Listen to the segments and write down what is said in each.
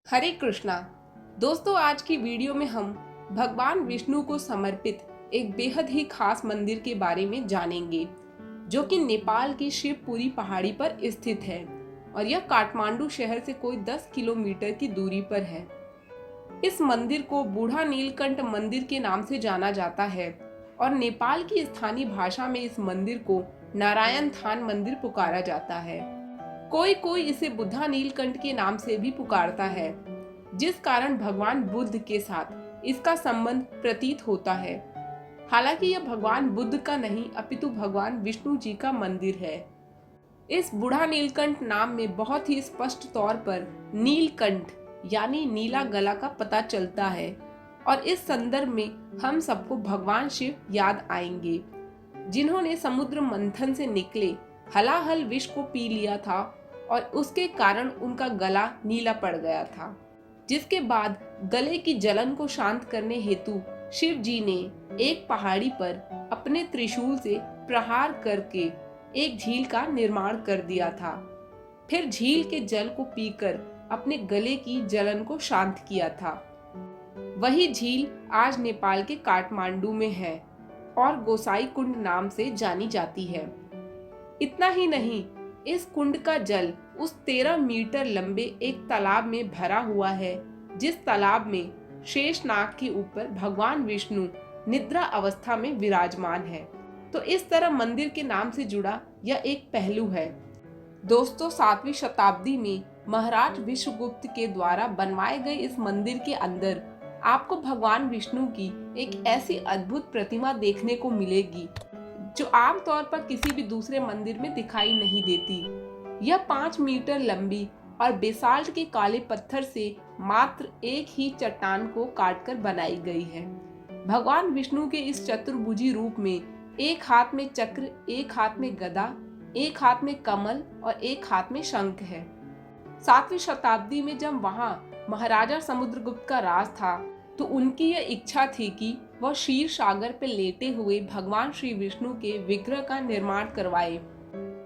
हरे कृष्णा। दोस्तों, आज की वीडियो में हम भगवान विष्णु को समर्पित एक बेहद ही खास मंदिर के बारे में जानेंगे, जो कि नेपाल की शिवपुरी पहाड़ी पर स्थित है और यह काठमांडू शहर से कोई 10 किलोमीटर की दूरी पर है। इस मंदिर को बूढ़ा नीलकंठ मंदिर के नाम से जाना जाता है और नेपाल की स्थानीय भाषा में इस मंदिर को नारायण थान मंदिर पुकारा जाता है। कोई कोई इसे बुद्धा नीलकंठ के नाम से भी पुकारता है, जिस कारण भगवान बुद्ध के साथ इसका संबंध प्रतीत होता है। हालांकि यह भगवान बुद्ध का नहीं अपितु भगवान विष्णु जी का मंदिर है। इस बुढ़ा नीलकंठ नाम में बहुत ही स्पष्ट तौर पर नीलकंठ यानी नीला गला का पता चलता है और इस संदर्भ में हम सबको भगवान शिव याद आएंगे, जिन्होंने समुद्र मंथन से निकले हलाहल विष को पी लिया था और उसके कारण उनका गला नीला पड़ गया था। जिसके बाद गले की जलन को शांत करने हेतु शिव जी ने एक पहाड़ी पर अपने त्रिशूल से प्रहार करके एक झील का निर्माण कर दिया था। फिर झील के जल को पीकर अपने गले की जलन को शांत किया था। वही झील आज नेपाल के काठमांडू में है और गोसाई कुंड नाम से जानी जाती है। इतना ही नहीं, इस कुंड का जल उस 13 मीटर लंबे एक तालाब में भरा हुआ है, जिस तालाब में शेषनाग के ऊपर भगवान विष्णु निद्रा अवस्था में विराजमान है। तो इस तरह मंदिर के नाम से जुड़ा यह एक पहलू है। दोस्तों, 7वीं शताब्दी में महाराज विश्वगुप्त के द्वारा बनवाए गए इस मंदिर के अंदर आपको भगवान विष्णु की एक ऐसी अद्भुत प्रतिमा देखने को मिलेगी जो आमतौर पर किसी भी दूसरे मंदिर में दिखाई नहीं देती। यह 5 मीटर लंबी और बेसाल्ट के काले पत्थर से मात्र एक ही चट्टान को काटकर बनाई गई है। भगवान विष्णु के इस चतुर्भुजी रूप में एक हाथ में चक्र, एक हाथ में गदा, एक हाथ में कमल और एक हाथ में शंख है। 7वीं शताब्दी में जब वहां महाराजा समुद्रगुप्त का राज था, तो उनकी यह इच्छा थी कि वह क्षीर सागर पर लेटे हुए भगवान श्री विष्णु के विग्रह का निर्माण करवाए।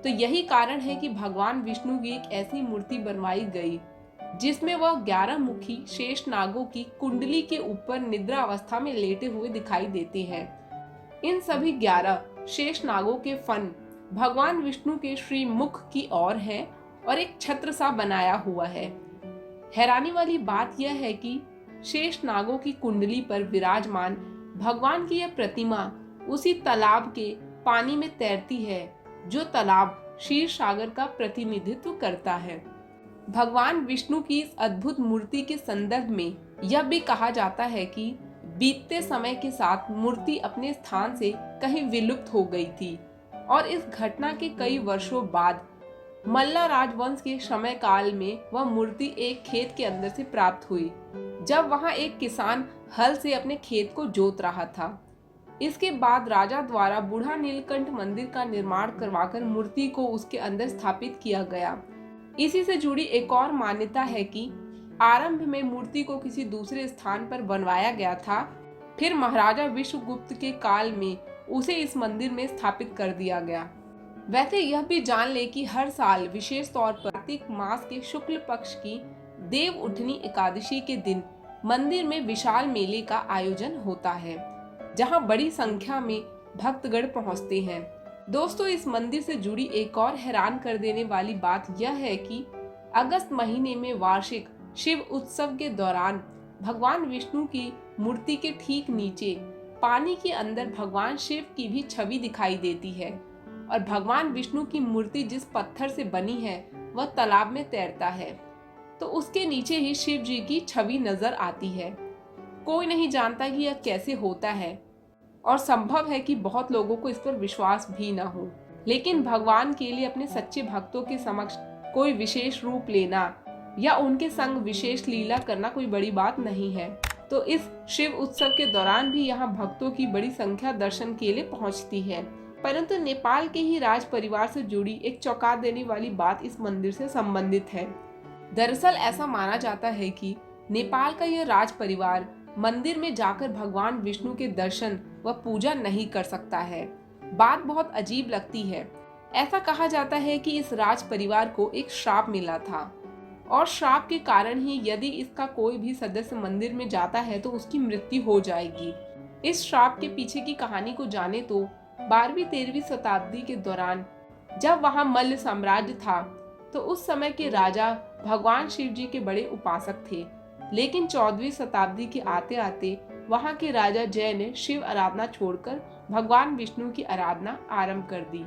तो यही कारण है कि भगवान विष्णु की एक ऐसी मूर्ति बनवाई गई जिसमें वह 11 मुखी शेष नागों की कुंडली के ऊपर निद्रा अवस्था में लेटे हुए दिखाई देते हैं। इन सभी 11 शेष नागों के फन भगवान विष्णु के श्री मुख की ओर है और एक छत्र सा बनाया हुआ है। हैरानी वाली बात यह है कि शेष नागों की कुंडली पर विराजमान भगवान की यह प्रतिमा उसी तालाब के पानी में तैरती है, जो तालाब क्षीर सागर का प्रतिनिधित्व करता है। भगवान विष्णु की इस अद्भुत मूर्ति के संदर्भ में यह भी कहा जाता है कि बीतते समय के साथ मूर्ति अपने स्थान से कहीं विलुप्त हो गई थी और इस घटना के कई वर्षों बाद मल्ला राजवंश के समय काल में वह मूर्ति एक खेत के अंदर से प्राप्त हुई, जब वहां एक किसान हल से अपने खेत को जोत रहा था। इसके बाद राजा द्वारा बूढ़ा नीलकंठ मंदिर का निर्माण करवाकर मूर्ति को उसके अंदर स्थापित किया गया। इसी से जुड़ी एक और मान्यता है कि आरंभ में मूर्ति को किसी दूसरे स्थान पर बनवाया गया था, फिर महाराजा विश्वगुप्त के काल में उसे इस मंदिर में स्थापित कर दिया गया। वैसे यह भी जान ले कि हर साल विशेष तौर पर कार्तिक मास के शुक्ल पक्ष की देव उठनी एकादशी के दिन मंदिर में विशाल मेले का आयोजन होता है, जहां बड़ी संख्या में भक्तगण पहुंचते हैं। दोस्तों, इस मंदिर से जुड़ी एक और हैरान कर देने वाली बात यह है कि अगस्त महीने में वार्षिक शिव उत्सव के दौरान भगवान विष्णु की मूर्ति के ठीक नीचे पानी के अंदर भगवान शिव की भी छवि दिखाई देती है और भगवान विष्णु की मूर्ति जिस पत्थर से बनी है वह तालाब में तैरता है, तो उसके नीचे ही शिव जी की छवि नजर आती है। कोई नहीं जानता कि यह कैसे होता है और संभव है कि बहुत लोगों को इस पर विश्वास भी ना हो, लेकिन भगवान के लिए अपने सच्चे भक्तों के समक्ष कोई विशेष रूप लेना या उनके संग विशेष लीला करना कोई बड़ी बात नहीं है। तो इस शिव उत्सव के दौरान भी यहाँ भक्तों की बड़ी संख्या दर्शन के लिए पहुँचती है। परंतु नेपाल के ही राज परिवार से जुड़ी एक चौंका देने वाली बात इस मंदिर से संबंधित है। दरअसल ऐसा माना जाता है कि नेपाल का यह राज परिवार मंदिर में जाकर भगवान विष्णु के दर्शन व पूजा नहीं कर सकता है। बात बहुत अजीब लगती है। ऐसा कहा जाता है कि इस राज परिवार को एक श्राप मिला था और श्राप के कारण ही यदि इसका कोई भी सदस्य मंदिर में जाता है तो उसकी मृत्यु हो जाएगी। इस श्राप के पीछे की कहानी को जाने तो 12वीं-13वीं शताब्दी के दौरान जब वहां मल्ल साम्राज्य था तो उस समय के राजा भगवान शिव जी के बड़े उपासक थे, लेकिन 14वीं शताब्दी के आते आते वहां के राजा जय ने शिव आराधना छोड़कर भगवान विष्णु की आराधना आरंभ कर दी।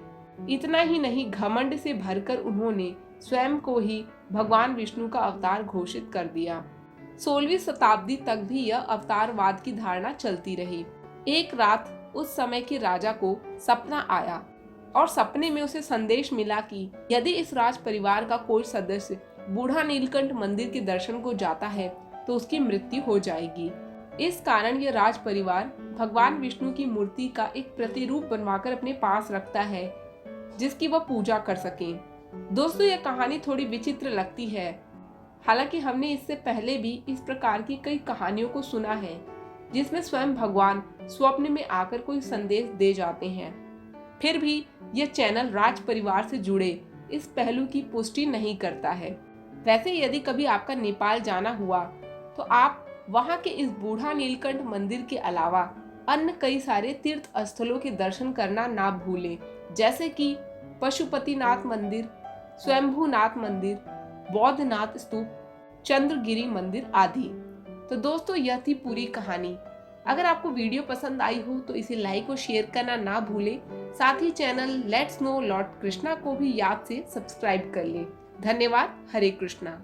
इतना ही नहीं, घमंड से भरकर उन्होंने स्वयं को ही भगवान विष्णु का अवतार घोषित कर दिया। 16वीं शताब्दी तक भी यह अवतारवाद की धारणा चलती रही। एक रात उस समय के राजा को सपना आया और सपने में उसे संदेश मिला कि यदि इस राज परिवार का कोई सदस्य बूढ़ा नीलकंठ मंदिर के दर्शन को जाता है तो उसकी मृत्यु हो जाएगी। इस कारण यह राज परिवार भगवान विष्णु की मूर्ति का एक प्रतिरूप बनवाकर अपने पास रखता है जिसकी वह पूजा कर सके। दोस्तों, यह कहानी थोड़ी विचित्र लगती है, हालांकि हमने इससे पहले भी इस प्रकार की कई कहानियों को सुना है जिसमें स्वयं भगवान स्वप्न में आकर कोई संदेश दे जाते हैं। फिर भी यह चैनल राज परिवार से जुड़े इस पहलू की पुष्टि नहीं करता है। वैसे यदि कभी आपका नेपाल जाना हुआ तो आप वहां के इस बूढ़ा नीलकंठ मंदिर के अलावा अन्य कई सारे तीर्थ स्थलों के दर्शन करना ना भूलें, जैसे कि पशुपतिनाथ मंदिर, स्वयंभूनाथ मंदिर, बौद्धनाथ स्तूप, चंद्रगिरी मंदिर आदि। तो दोस्तों, यह थी पूरी कहानी। अगर आपको वीडियो पसंद आई हो तो इसे लाइक और शेयर करना ना भूलें। साथ ही channel let's know Lord Krishna को भी याद से सब्सक्राइब कर लें। धन्यवाद। हरे कृष्णा।